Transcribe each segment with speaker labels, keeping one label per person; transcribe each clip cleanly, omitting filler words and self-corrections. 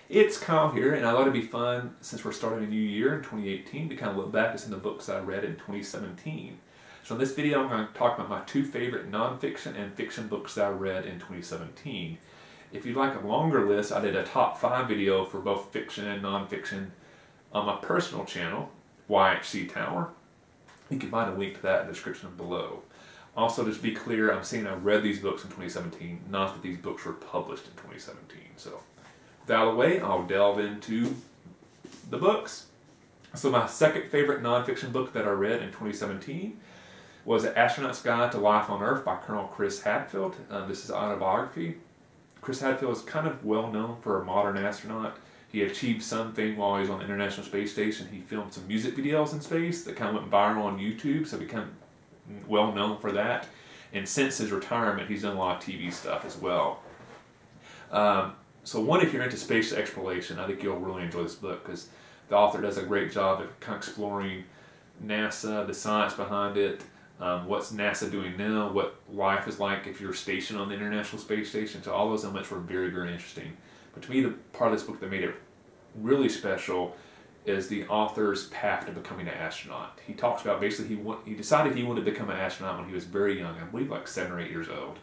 Speaker 1: It's Kyle here, and I thought it'd be fun, since we're starting a new year in 2018, to kind of look back at some of the books I read in 2017. So in this video, I'm going to talk about my two favorite nonfiction and fiction books that I read in 2017. If you'd like a longer list, I did a top 5 video for both fiction and nonfiction on my personal channel, YHC Tower. You can find a link to that in the description below. Also, just to be clear, I'm saying I read these books in 2017, not that these books were published in 2017. So, with that out of the way, I'll delve into the books. So my second favorite nonfiction book that I read in 2017 was An Astronaut's Guide to Life on Earth by Colonel Chris Hadfield. This is autobiography. Chris Hadfield is kind of well known for a modern astronaut. He achieved some fame while he was on the International Space Station. He filmed some music videos in space that kind of went viral on YouTube, so he became well known for that. And since his retirement, he's done a lot of TV stuff as well. So one, if you're into space exploration, I think you'll really enjoy this book because the author does a great job of kind of exploring NASA, the science behind it, what's NASA doing now, what life is like if you're stationed on the International Space Station. So all those elements were very, very interesting. But to me, the part of this book that made it really special is the author's path to becoming an astronaut. He talks about basically he decided he wanted to become an astronaut when he was very young, I believe like 7 or 8 years old.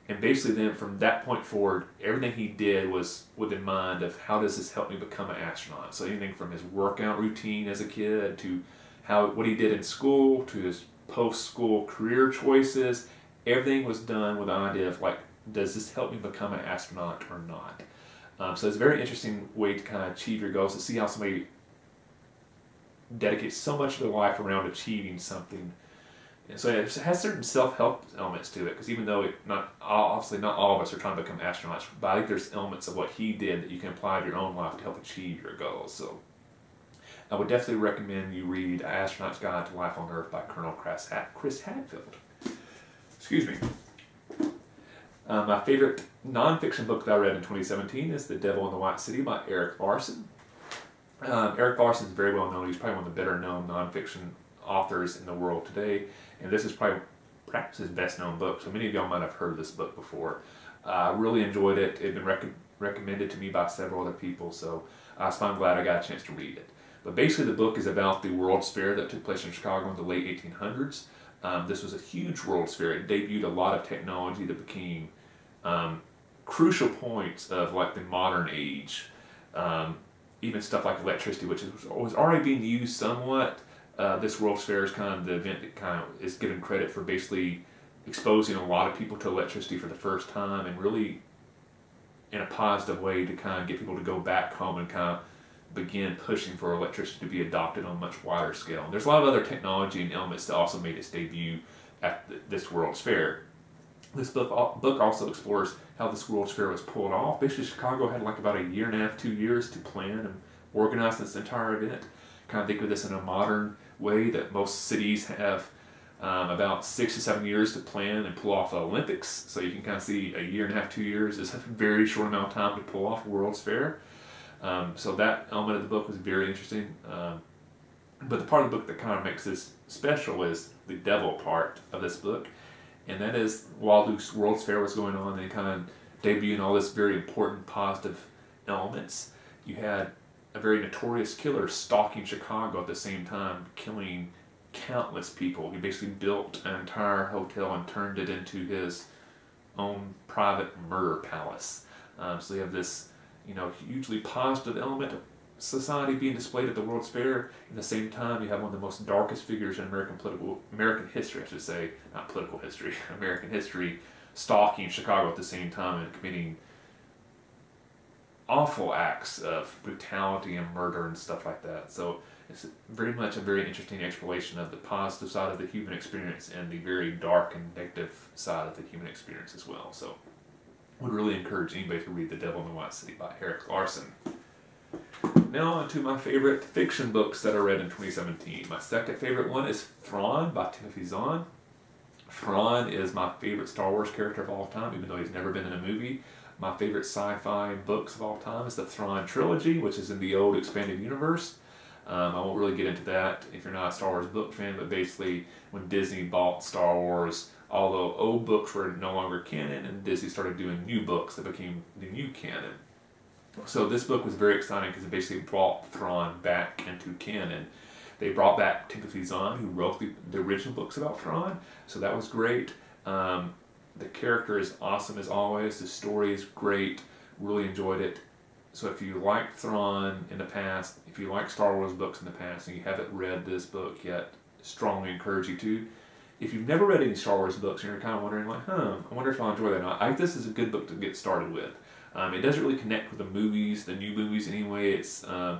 Speaker 1: And basically then from that point forward, everything he did was with in mind of how does this help me become an astronaut. So anything from his workout routine as a kid to what he did in school to his post-school career choices, everything was done with the idea of like, does this help me become an astronaut or not? So it's a very interesting way to kind of achieve your goals, to see how somebody dedicates so much of their life around achieving something. And so it has certain self-help elements to it, because even though obviously not all of us are trying to become astronauts, but I think there's elements of what he did that you can apply to your own life to help achieve your goals. So I would definitely recommend you read An Astronaut's Guide to Life on Earth by Colonel Chris Hadfield. Excuse me. My favorite nonfiction book that I read in 2017 is The Devil in the White City by Erik Larson. Erik Larson is very well known. He's probably one of the better known nonfiction authors in the world today, and this is probably perhaps his best known book, so many of y'all might have heard of this book before. I really enjoyed it. It had been recommended to me by several other people, so I was finally glad I got a chance to read it. But basically the book is about the World's Fair that took place in Chicago in the late 1800s. This was a huge World's Fair. It debuted a lot of technology that became crucial points of like the modern age. Even stuff like electricity, which was already being used somewhat. This World's Fair is kind of the event that kind of is given credit for basically exposing a lot of people to electricity for the first time, and really in a positive way to kind of get people to go back home and kind of begin pushing for electricity to be adopted on a much wider scale. And there's a lot of other technology and elements that also made its debut at this World's Fair. This book also explores how this World's Fair was pulled off. Basically, Chicago had like about 1.5 years, 2 years to plan and organize this entire event. Kind of think of this in a modern way that most cities have about 6 to 7 years to plan and pull off the Olympics. So you can kind of see 1.5 years, 2 years is a very short amount of time to pull off a World's Fair. So that element of the book was very interesting. But the part of the book that kind of makes this special is the devil part of this book. And that is, while this World's Fair was going on, they kind of debuting all this very important positive elements. You had a very notorious killer stalking Chicago at the same time, killing countless people. He basically built an entire hotel and turned it into his own private murder palace. So you have this, hugely positive element of society being displayed at the World's Fair. At the same time, you have one of the most darkest figures in American history, I should say, not political history, American history, stalking Chicago at the same time and committing awful acts of brutality and murder and stuff like that. So it's very much a very interesting exploration of the positive side of the human experience and the very dark and negative side of the human experience as well. So I would really encourage anybody to read The Devil in the White City by Erik Larson. Now on to my favorite fiction books that I read in 2017. My second favorite one is Thrawn by Timothy Zahn. Thrawn is my favorite Star Wars character of all time, even though he's never been in a movie. My favorite sci-fi books of all time is the Thrawn trilogy, which is in the old expanded universe. I won't really get into that if you're not a Star Wars book fan, but basically when Disney bought Star Wars, although old books were no longer canon, and Disney started doing new books that became the new canon. So this book was very exciting because it basically brought Thrawn back into canon. They brought back Timothy Zahn, who wrote the original books about Thrawn, so that was great. The character is awesome as always. The story is great. Really enjoyed it. So if you like Thrawn in the past, if you like Star Wars books in the past, and you haven't read this book yet, strongly encourage you to. If you've never read any Star Wars books and you're kind of wondering like, I wonder if I'll enjoy that or not, I think this is a good book to get started with. It doesn't really connect with the movies, the new movies anyway. It's kind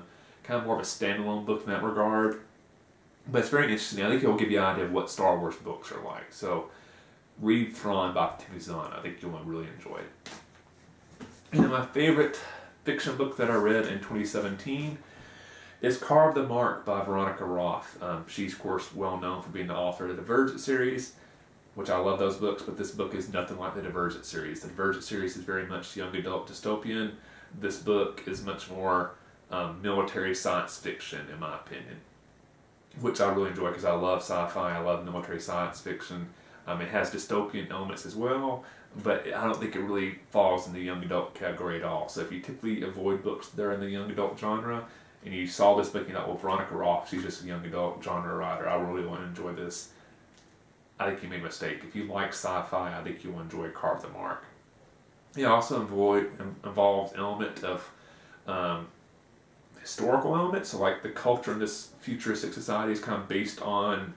Speaker 1: of more of a standalone book in that regard. But it's very interesting. I think it will give you an idea of what Star Wars books are like. So read Thrawn by Timothy Zahn. I think you'll really enjoy it. And my favorite fiction book that I read in 2017 is Carve the Mark by Veronica Roth. She's, of course, well known for being the author of the Divergent series, which I love those books, but this book is nothing like the Divergent series. The Divergent series is very much young adult dystopian. This book is much more military science fiction, in my opinion, which I really enjoy because I love sci-fi, I love military science fiction. It has dystopian elements as well, but I don't think it really falls in the young adult category at all. So if you typically avoid books that are in the young adult genre, and you saw this book, you know, well, Veronica Roth, she's just a young adult genre writer, I really want to enjoy this, I think you made a mistake. If you like sci-fi, I think you'll enjoy Carve the Mark. It also involves element of historical elements, so like the culture in this futuristic society is kind of based on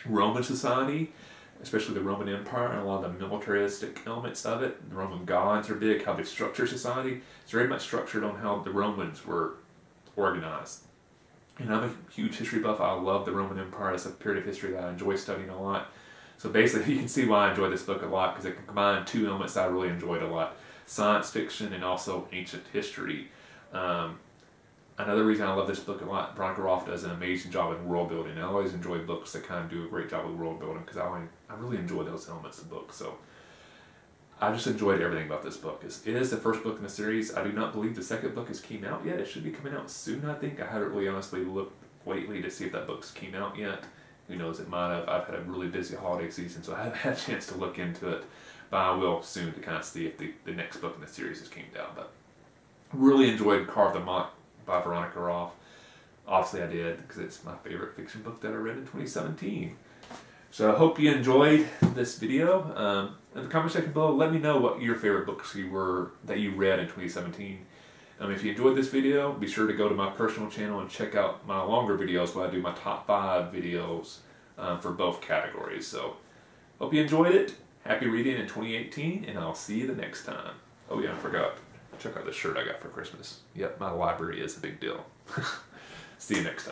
Speaker 1: Roman society, especially the Roman Empire, and a lot of the militaristic elements of it. The Roman gods are big, how they structure society. It's very much structured on how the Romans were organized. And I'm a huge history buff. I love the Roman Empire. It's a period of history that I enjoy studying a lot. So basically, you can see why I enjoy this book a lot, because it can combine two elements that I really enjoyed a lot. Science fiction and also ancient history. Another reason I love this book a lot, Veronica Roth does an amazing job in world building. I always enjoy books that kind of do a great job with world building, because I really enjoy those elements of books. So I just enjoyed everything about this book. It is the first book in the series. I do not believe the second book has came out yet. It should be coming out soon, I think. I haven't really honestly looked lately to see if that book's came out yet. Who knows, it might have. I've had a really busy holiday season, so I haven't had a chance to look into it. But I will soon to kind of see if the next book in the series has came out. But really enjoyed Carve the Mark by Veronica Roth. Obviously I did, because it's my favorite fiction book that I read in 2017. So I hope you enjoyed this video. In the comment section below, let me know what your favorite books that you read in 2017. If you enjoyed this video, be sure to go to my personal channel and check out my longer videos where I do my top 5 videos for both categories. So hope you enjoyed it. Happy reading in 2018, and I'll see you the next time. Oh yeah, I forgot. Check out the shirt I got for Christmas. Yep, my library is a big deal. See you next time.